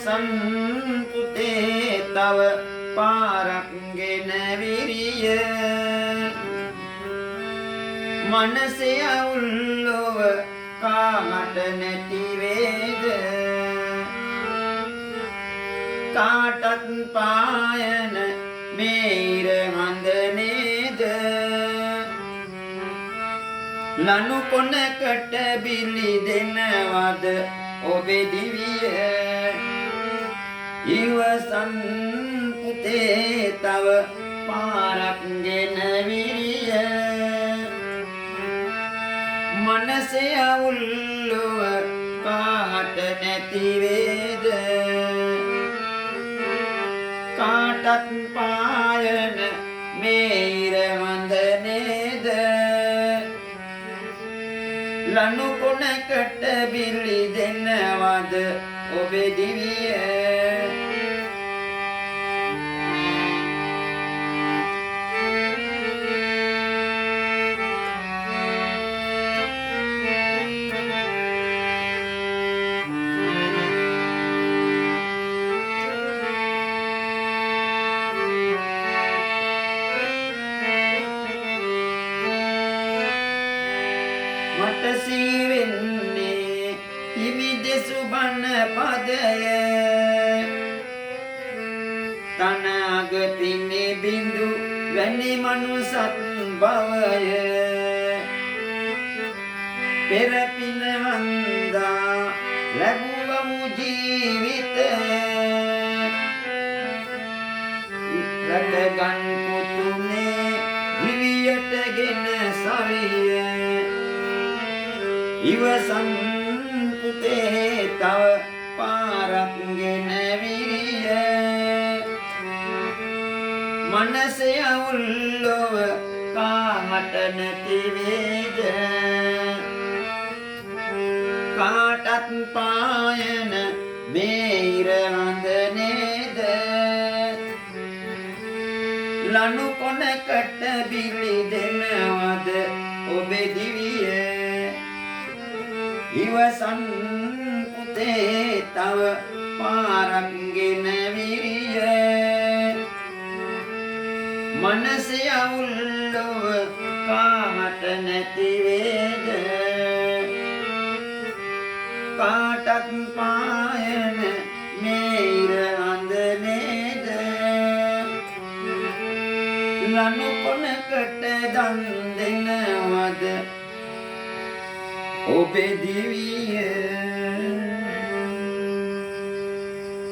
ඉවසන් පුතේ තව පාරක් ගෙන විරිය මනසේ අවුල්ලොව කාමට නැති වේද කාටත් පායන මේ ඉර හඳ නේද ලනු කොනකට බිලි දෙනවද ඔබේ දිවිය ඉවසන් පුතේ තව පාරක් ගෙන විරිය මනසේ අවුල්ලොව කාට නැති වේද කාටත් පායන මේ ඉර හඳ නේද ලනු කොනකට බිලි දෙනවද ඔබේ දිවිය මට සීවෙන්නේ හිමි දෙසු බණ පදය තන අගතිනේ බිඳු වැනි මනුසත් බවය පෙර පින වන්දා ලැබුවමු ජීවිතය රැකගන් පුතුනේ දිවියට ගෙන සවිය ඉවසන් පුතේ තව පාරක් ගෙන විරිය මනසේ අවුල්ලොව කාමට නැති වේද කාටත් පායන මේ ඉර හඳ නේද ලනු කොනකට බිලි දෙනවද ඔබේ දිවිය ඉවසන් පුතේ තව පාරක් ගෙන විරිය මනසේ අවුල්ලොව කාමට නැති වේද කාටත් පායන මේ ඉර හඳ නේද ලනු කොනකට දන් දෙනවද ඔබේ දිවිය